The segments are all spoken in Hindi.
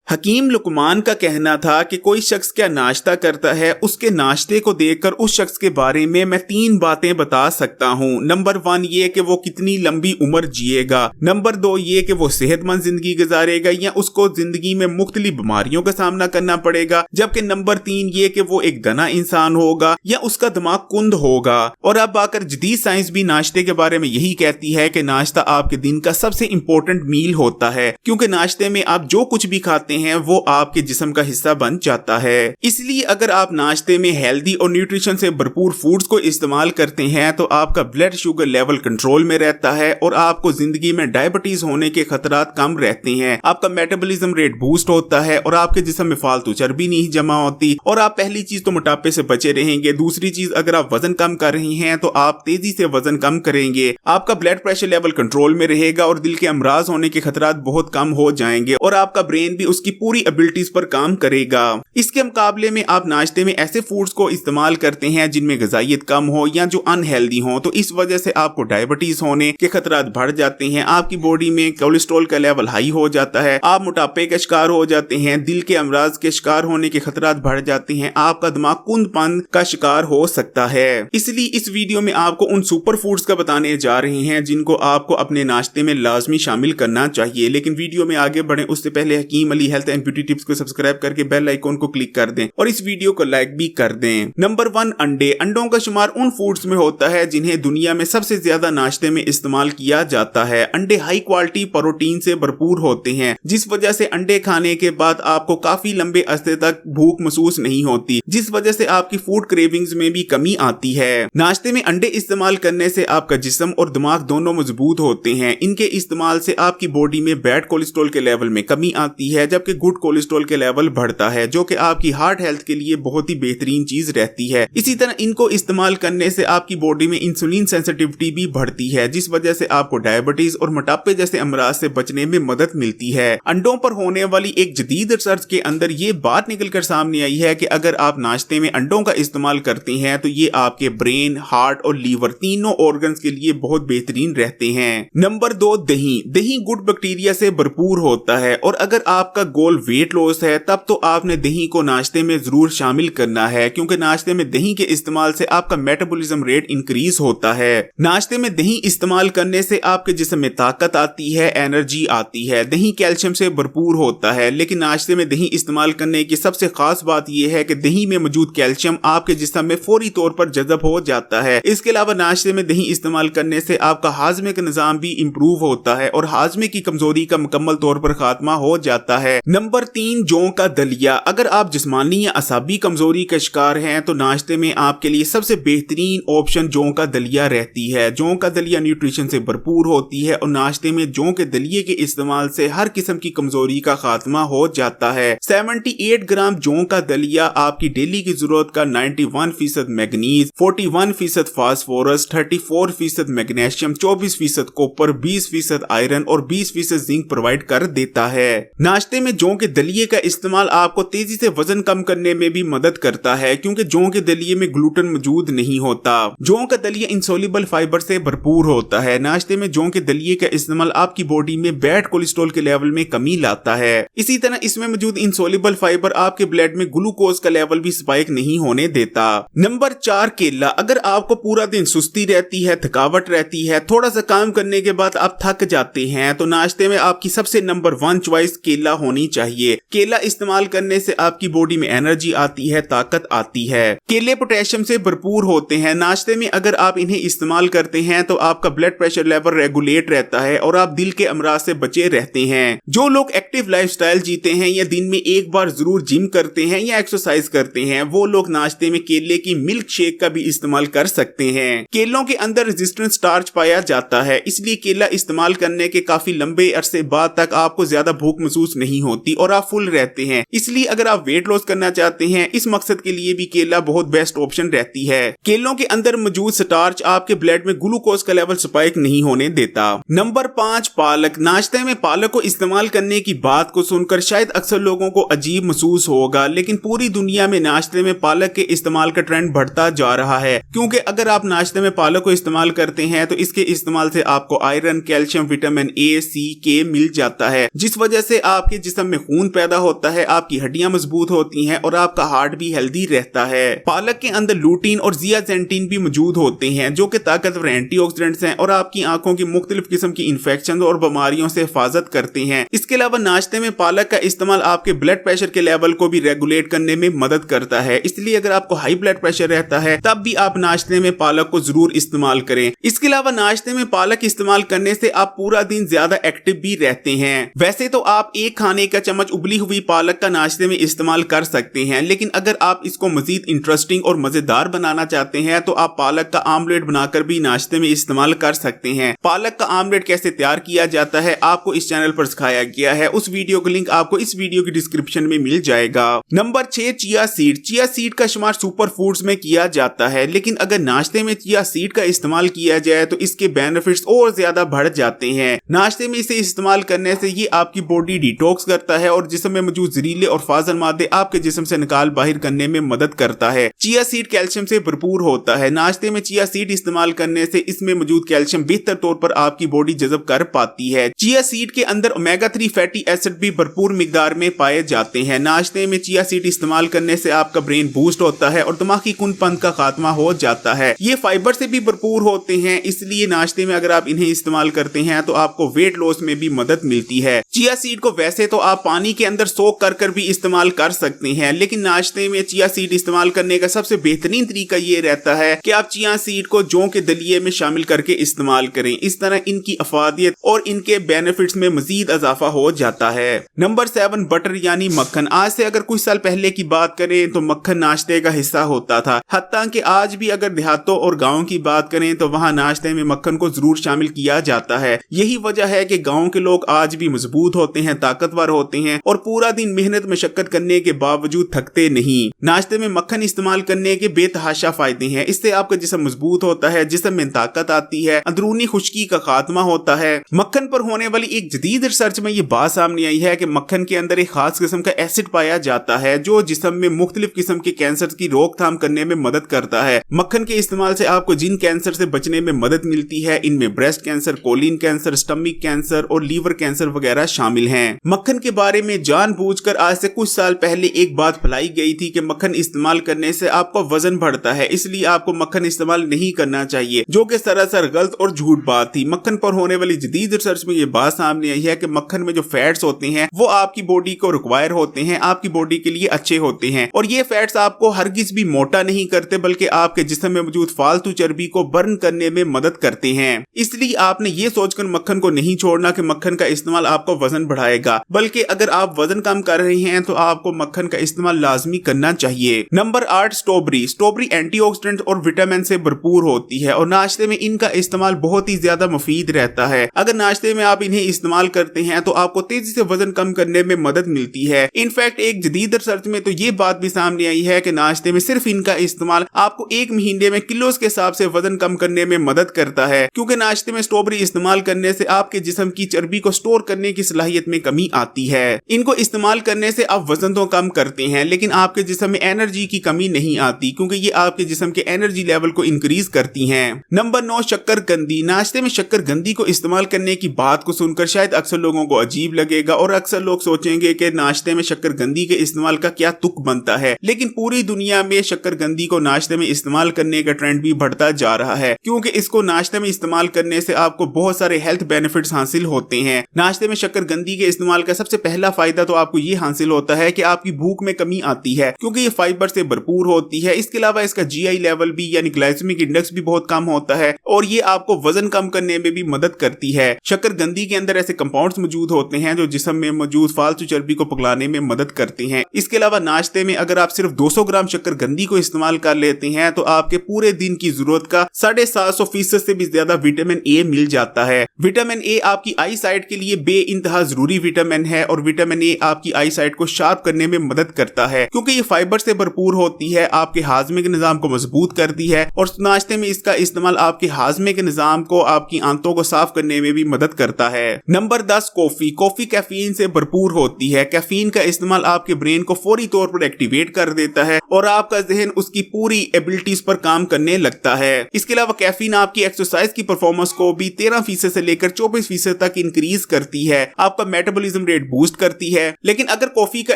हकीम लुकमान का कहना था कि कोई शख्स क्या नाश्ता करता है, उसके नाश्ते को देखकर उस शख्स के बारे में मैं 3 बातें बता सकता हूँ। नंबर 1 ये कि वो कितनी लंबी उम्र जिएगा। नंबर 2 ये कि वो सेहतमंद जिंदगी गुजारेगा या उसको जिंदगी में मुख्तलिफ बीमारियों का सामना करना पड़ेगा। जबकि नंबर 3 ये कि वो एक दना इंसान होगा या उसका दिमाग कुंद होगा। और अब आकर जदीद साइंस भी नाश्ते के बारे में यही कहती है कि नाश्ता आपके दिन का सबसे इंपॉर्टेंट मील होता है, क्योंकि नाश्ते में आप जो कुछ भी खाते हैं वो आपके जिस्म का हिस्सा बन जाता है। इसलिए अगर आप नाश्ते में हेल्दी और न्यूट्रिशन से भरपूर फूड्स को इस्तेमाल करते हैं तो आपका ब्लड शुगर लेवल कंट्रोल में रहता है और आपको जिंदगी में डायबिटीज होने के खतरात कम रहते हैं। आपका मेटाबॉलिज्म रेट बूस्ट होता है और आपके जिस्म में फालतू चर्बी नहीं जमा होती। और आप पहली चीज तो मोटापे से बचे रहेंगे। दूसरी चीज, अगर आप वजन कम कर रही हैं तो आप तेजी से वजन कम करेंगे। आपका ब्लड प्रेशर लेवल कंट्रोल में रहेगा और दिल के अमराज होने के खतरात बहुत कम हो जाएंगे और आपका ब्रेन भी उसकी पूरी एबिलिटीज पर काम करेगा। इसके मुकाबले में आप नाश्ते में ऐसे फूड्स को इस्तेमाल करते हैं जिनमें ग़िज़ाइयत कम हो या जो अनहेल्दी हो, तो इस वजह से आपको डायबिटीज होने के खतरात बढ़ जाते हैं। आपकी बॉडी में कोलेस्ट्रॉल का लेवल हाई हो जाता है, आप मोटापे का शिकार हो जाते हैं, दिल के अमराज के शिकार होने के खतरात बढ़ जाते हैं, आपका दिमाग कुंदपन का शिकार हो सकता है। इसलिए इस वीडियो में आपको उन सुपर फूड्स का बताने जा रहे हैं जिनको आपको अपने नाश्ते में लाजमी शामिल करना चाहिए। लेकिन वीडियो में आगे बढ़े उससे पहले Hakim Ali health and beauty tips को सब्सक्राइब करके बेल आइकॉन को क्लिक कर दें और इस वीडियो को लाइक भी कर दें। नंबर 1, अंडे। अंडों का शुमार उन फूड्स में होता है जिन्हें दुनिया में सबसे ज्यादा नाश्ते में इस्तेमाल किया जाता है। अंडे हाई क्वालिटी प्रोटीन से भरपूर होते हैं, जिस वजह से अंडे खाने के बाद आपको काफी लंबे अरसे तक भूख महसूस नहीं होती, जिस वजह से आपकी फूड क्रेविंग्स में भी कमी आती है। नाश्ते में अंडे इस्तेमाल करने से आपका जिस्म और दिमाग दोनों मजबूत होते हैं। इनके इस्तेमाल से आपकी बॉडी में बैड कोलेस्ट्रॉल के लेवल में कमी आती है, जबकि गुड कोलेस्ट्रॉल के लेवल बढ़ता है, जो कि आपकी हार्ट हेल्थ के लिए बहुत ही बेहतरीन चीज रहती है। इसी तरह इनको इस्तेमाल करने से आपकी बॉडी में इंसुलिन सेंसिटिविटी भी बढ़ती है, जिस वजह से आपको डायबिटीज और मोटापे जैसे अमराज से बचने में मदद मिलती है। अंडों पर होने वाली एक जदीद रिसर्च के अंदर ये बात निकलकर सामने आई है कि अगर आप नाश्ते में अंडों का इस्तेमाल करते हैं तो ये आपके ब्रेन, हार्ट और लीवर तीनों ऑर्गन्स के लिए बहुत बेहतरीन रहते हैं। नंबर 2, दही। दही गुड बैक्टीरिया से भरपूर होता है और अगर आपका गोल वेट लॉस है तब तो आपने दही को नाश्ते में जरूर शामिल करना है, क्योंकि नाश्ते में दही के इस्तेमाल से आपका मेटाबॉलिज्म रेट इंक्रीज होता है। नाश्ते में दही इस्तेमाल करने से आपके जिस्म में ताकत आती है, एनर्जी आती है। दही कैल्शियम से भरपूर होता है, लेकिन नाश्ते में दही इस्तेमाल करने की सबसे खास बात यह है कि दही में मौजूद कैल्शियम आपके जिस्म में फौरी तौर पर जज़ब हो जाता है। इसके अलावा नाश्ते में दही इस्तेमाल करने से आपका हाजमे का निजाम भी इम्प्रूव होता है और हाजमे की कमजोरी का मुकम्मल तौर पर खात्मा हो जाता है। नंबर 3, जौ का दलिया। अगर आप जिस्मानी या असाबी कमजोरी का शिकार हैं तो नाश्ते में आपके लिए सबसे बेहतरीन ऑप्शन जौ का दलिया रहती है। जौ का दलिया न्यूट्रिशन से भरपूर होती है और नाश्ते में जौ के दलिये के इस्तेमाल से हर किस्म की कमजोरी का खात्मा हो जाता है। 78 ग्राम जौ का दलिया आपकी डेली की जरूरत का 91% manganese, 41% phosphorus, 34% magnesium, 24% copper, 20% iron और 20% जिंक प्रोवाइड कर देता है। नाश्ते में जौ के दलिये का इस्तेमाल आपको तेजी से वजन कम करने में भी मदद करता है, क्योंकि जौ के दलिये में ग्लूटेन मौजूद नहीं होता। जौ का दलिया इंसोल्युबल फाइबर से भरपूर होता है। नाश्ते में जौ के दलिये का इस्तेमाल आपकी बॉडी में बैड कोलेस्ट्रॉल के लेवल में कमी लाता है। इसी तरह इसमें मौजूद इंसोल्युबल फाइबर आपके ब्लड में ग्लूकोज का लेवल भी स्पाइक नहीं होने देता। नंबर 4, केला। अगर आपको पूरा दिन सुस्ती रहती है, थकावट रहती है, थोड़ा सा काम करने के बाद आप थक जाते हैं, तो नाश्ते में आपकी सबसे नंबर 1 चॉइस केला होनी चाहिए। केला इस्तेमाल करने से आपकी बॉडी में एनर्जी आती है, ताकत आती है। केले पोटेशियम से भरपूर होते हैं। नाश्ते में अगर आप इन्हें इस्तेमाल करते हैं तो आपका ब्लड प्रेशर लेवल रेगुलेट रहता है और आप दिल के अमराज से बचे रहते हैं। जो लोग एक्टिव लाइफस्टाइल जीते हैं या दिन में एक बार जरूर जिम करते हैं या एक्सरसाइज करते हैं, वो लोग नाश्ते में केले की मिल्क शेक का भी इस्तेमाल कर सकते हैं। केलों के अंदर रेजिस्टेंट स्टार्च पाया जाता है, इसलिए केला इस्तेमाल करने के काफी लंबे अरसे बाद तक आपको ज्यादा भूख महसूस नहीं होती और आप फुल रहते हैं। इसलिए अगर आप वेट लॉस करना चाहते हैं, इस मकसद के लिए भी केला बहुत बेस्ट ऑप्शन रहती है। केलों के अंदर मौजूद स्टार्च आपके ब्लड में ग्लूकोज का लेवल स्पाइक नहीं होने देता। नंबर 5, पालक। नाश्ते में पालक को इस्तेमाल करने की बात को सुनकर शायद अक्सर लोगों को अजीब महसूस होगा, लेकिन पूरी दुनिया में नाश्ते में पालक के इस्तेमाल का ट्रेंड बढ़ता जा रहा है, क्योंकि अगर आप नाश्ते में पालक को इस्तेमाल करते हैं तो इसके इस्तेमाल से आपको आयरन, कैल्शियम, विटामिन ए, सी, के मिल जाता है, जिस वजह से आपके जिस्म जिस्म में खून पैदा होता है, आपकी हड्डियां मजबूत होती हैं और आपका हार्ट भी हेल्दी रहता है। पालक के अंदर लूटीन और जियाजेंटीन भी मौजूद होते हैं जो कि ताकतवर एंटीऑक्सीडेंट्स हैं और आपकी आंखों की मुख्तलिफ किस्म की इन्फेक्शन और बीमारियों से हिफाजत करते हैं। इसके अलावा नाश्ते में पालक का इस्तेमाल आपके ब्लड प्रेशर के लेवल को भी रेगुलेट करने में मदद करता है, इसलिए अगर आपको हाई ब्लड प्रेशर रहता है तब भी आप नाश्ते में पालक को जरूर इस्तेमाल करें। इसके अलावा नाश्ते में पालक इस्तेमाल करने से आप पूरा दिन ज्यादा एक्टिव भी रहते हैं। वैसे तो आप एक खाने का चम्मच उबली हुई पालक का नाश्ते में इस्तेमाल कर सकते हैं, लेकिन अगर आप इसको मजीद इंटरेस्टिंग और मजेदार बनाना चाहते हैं तो आप पालक का आमलेट बनाकर भी नाश्ते में इस्तेमाल कर सकते हैं। पालक का आमलेट कैसे तैयार किया जाता है आपको इस चैनल पर सिखाया गया है, उस वीडियो का लिंक आपको इस वीडियो की डिस्क्रिप्शन में मिल जाएगा। Number 6, chia seed. Chia seed का शुमार सुपर फूड्स में किया जाता है, लेकिन अगर नाश्ते में चिया सीड का इस्तेमाल किया जाए तो इसके बेनिफिट्स और ज्यादा बढ़ जाते हैं। नाश्ते में इसे इस्तेमाल करने से ये आपकी बॉडी डिटॉक्स करता है और जिस्म में मौजूद जहरीले और फाजल मादे आपके जिस्म से निकाल बाहर करने में मदद करता है। चिया सीड कैल्शियम से भरपूर होता है। नाश्ते में चिया सीड इस्तेमाल करने से इसमें मौजूद कैल्शियम बेहतर तौर पर आपकी बॉडी जज़ब कर पाती है। चिया सीड के अंदर ओमेगा 3 फैटी एसिड भी भरपूर मिकदार में पाए जाते हैं। नाश्ते में चिया सीड इस्तेमाल करने से आपका ब्रेन बूस्ट होता है और दिमागी कुंदपन का खात्मा हो जाता है। ये फाइबर से भी भरपूर होते हैं, इसलिए नाश्ते में अगर आप इन्हें इस्तेमाल करते हैं तो आपको वेट लॉस में भी मदद मिलती है। चिया सीड को वैसे तो आप पानी के अंदर सोक कर भी इस्तेमाल कर सकते हैं, लेकिन नाश्ते में चिया सीड इस्तेमाल करने का सबसे बेहतरीन तरीका ये रहता है कि आप चिया सीड को जौ के दलिये में शामिल करके इस्तेमाल करें। इस तरह इनकी अफादियत और इनके बेनिफिट्स में मजीद इजाफा हो जाता है। नंबर 7, बटर यानी मक्खन। आज से अगर कुछ साल पहले की बात करें तो मक्खन नाश्ते का हिस्सा होता था। हत्ता कि आज भी अगर देहातों और गाँव की बात करें तो वहाँ नाश्ते में मक्खन को जरूर शामिल किया जाता है। यही वजह है कि गाँव के लोग आज भी मजबूत होते हैं, ताकतवर होते हैं और पूरा दिन मेहनत मशक्कत करने के बावजूद थकते नहीं। नाश्ते में मक्खन इस्तेमाल करने के बेतहाशा फायदे हैं। इससे आपका जिस्म मजबूत होता है, जिस्म में ताकत आती है, अंदरूनी खुश्की का खात्मा होता है। मक्खन पर होने वाली एक जदीद रिसर्च में ये बात सामने आई है कि मक्खन के अंदर एक खास किस्म का एसिड पाया जाता है जो जिस्म में मुख्तलिफ किस्म के कैंसर की रोकथाम करने में मदद करता है। मक्खन के इस्तेमाल से आपको जिन कैंसर से बचने में मदद मिलती है इनमें breast cancer, colon cancer, stomach cancer और लीवर कैंसर वगैरह शामिल हैं। मक्खन के बारे में जानबूझकर आज से कुछ साल पहले एक बात फैलाई गई थी कि मक्खन इस्तेमाल करने से आपका वजन बढ़ता है, इसलिए आपको मक्खन इस्तेमाल नहीं करना चाहिए, जो कि सरासर गलत और झूठ बात थी। मक्खन पर होने वाली जदीद रिसर्च में ये बात सामने आई है कि मक्खन में जो फैट्स होते हैं वो आपकी बॉडी को रिक्वायर होते हैं, आपकी बॉडी के लिए अच्छे होते हैं और ये फैट्स आपको हरगिज भी मोटा नहीं करते बल्कि आपके जिस्म में मौजूद फालतू चर्बी को बर्न करने में मदद करते हैं। इसलिए आपने ये सोचकर मक्खन को नहीं छोड़ना कि मक्खन का इस्तेमाल आपको वजन बढ़ाएगा, बल्कि अगर आप वजन कम कर रहे हैं तो आपको मक्खन का इस्तेमाल लाजमी करना चाहिए। Number 8, strawberry. स्ट्रॉबेरी एंटीऑक्सीडेंट और विटामिन से भरपूर होती है और नाश्ते में इनका इस्तेमाल बहुत ही ज्यादा मुफीद रहता है। अगर नाश्ते में आप इन्हें इस्तेमाल करते हैं तो आपको तेजी से वजन कम करने में मदद मिलती है। इनफैक्ट एक जदीद रिसर्च में तो ये बात भी सामने आई है कि नाश्ते में सिर्फ इनका इस्तेमाल आपको एक महीने में किलोज के हिसाब से वजन कम करने में मदद करता है, क्योंकि नाश्ते में स्ट्रॉबेरी इस्तेमाल करने से आपके जिस्म की चर्बी को स्टोर करने की सलाहियत में कमी आती है। इनको इस्तेमाल करने से आप वजन तो कम करते हैं लेकिन आपके जिस्म में एनर्जी की कमी नहीं आती, क्योंकि ये आपके जिस्म के एनर्जी लेवल को इंक्रीज करती हैं। नंबर 9, शक्करकंदी। नाश्ते में शक्करकंदी को इस्तेमाल करने की बात को सुनकर शायद अक्सर लोगों को अजीब लगेगा और अक्सर लोग सोचेंगे कि नाश्ते में शक्करकंदी के इस्तेमाल का क्या तुक बनता है, लेकिन पूरी दुनिया में शक्करकंदी को नाश्ते में इस्तेमाल करने का ट्रेंड भी बढ़ता जा रहा है, क्योंकि इसको नाश्ते में इस्तेमाल करने से आपको बहुत सारे हेल्थ बेनिफिट्स हासिल होते हैं। नाश्ते में शक्करकंदी के इस्तेमाल का सबसे पहला फायदा तो आपको ये हासिल होता है कि आपकी भूख में कमी आती है, क्योंकि ये फाइबर से भरपूर होती है। इसके अलावा इसका जीआई लेवल भी यानी ग्लाइसेमिक इंडेक्स भी बहुत कम होता है और ये आपको वजन कम करने में भी मदद करती है। शक्करकंदी के अंदर ऐसे कंपाउंड्स मौजूद होते हैं जो जिस्म में मौजूद फालतू चर्बी को पिघलाने में मदद करते हैं। इसके अलावा नाश्ते में अगर आप सिर्फ 200 ग्राम शक्करकंदी को इस्तेमाल कर लेते हैं तो आपके पूरे दिन की जरूरत का 750% से भी ज्यादा विटामिन ए मिल जाता है। विटामिन ए आपकी आई साइट के लिए बे इंतहा जरूरी विटामिन है और विटामिन ए आपकी आई साइट को शार्प करने में मदद करता है, क्योंकि ये फाइबर से भरपूर होती है, आपके हाजमे के निजाम को मजबूत करती है और नाश्ते में इसका इस्तेमाल आपके हाजमे के निजाम को, आपकी आंतों को साफ करने में भी मदद करता है। Number 10, coffee. कॉफी कैफीन से भरपूर होती है। कैफीन का इस्तेमाल आपके ब्रेन को फौरी तौर पर एक्टिवेट कर देता है और आपका जहन उसकी पूरी एबिलिटीज पर काम करने लगता है। इसके अलावा कैफीन आपकी एक्सरसाइज की परफॉर्मेंस को भी 13% से लेकर 24% तक इंक्रीज करती है, आपका मेटाबॉलिज्म रेट बूस्ट करती है। लेकिन अगर कॉफी का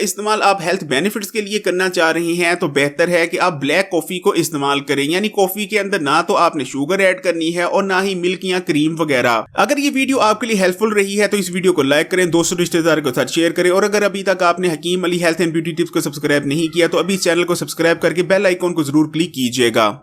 इस्तेमाल आप हेल्थ बेनिफिट्स के लिए करना चाह रहे हैं तो बेहतर है कि आप ब्लैक कॉफी को इस्तेमाल करें, यानी कॉफी के अंदर ना तो आपने शुगर ऐड करनी है और ना ही मिल्क या क्रीम वगैरह। अगर ये वीडियो आपके लिए हेल्पफुल रही है तो इस वीडियो को लाइक करें, दोस्तों रिश्तेदार के साथ शेयर करें, और अगर अभी तक आपने Hakim Ali health and beauty tips को सब्सक्राइब नहीं किया तो अभी चैनल को सब्सक्राइब करके बेल आइकॉन को जरूर क्लिक कीजिएगा।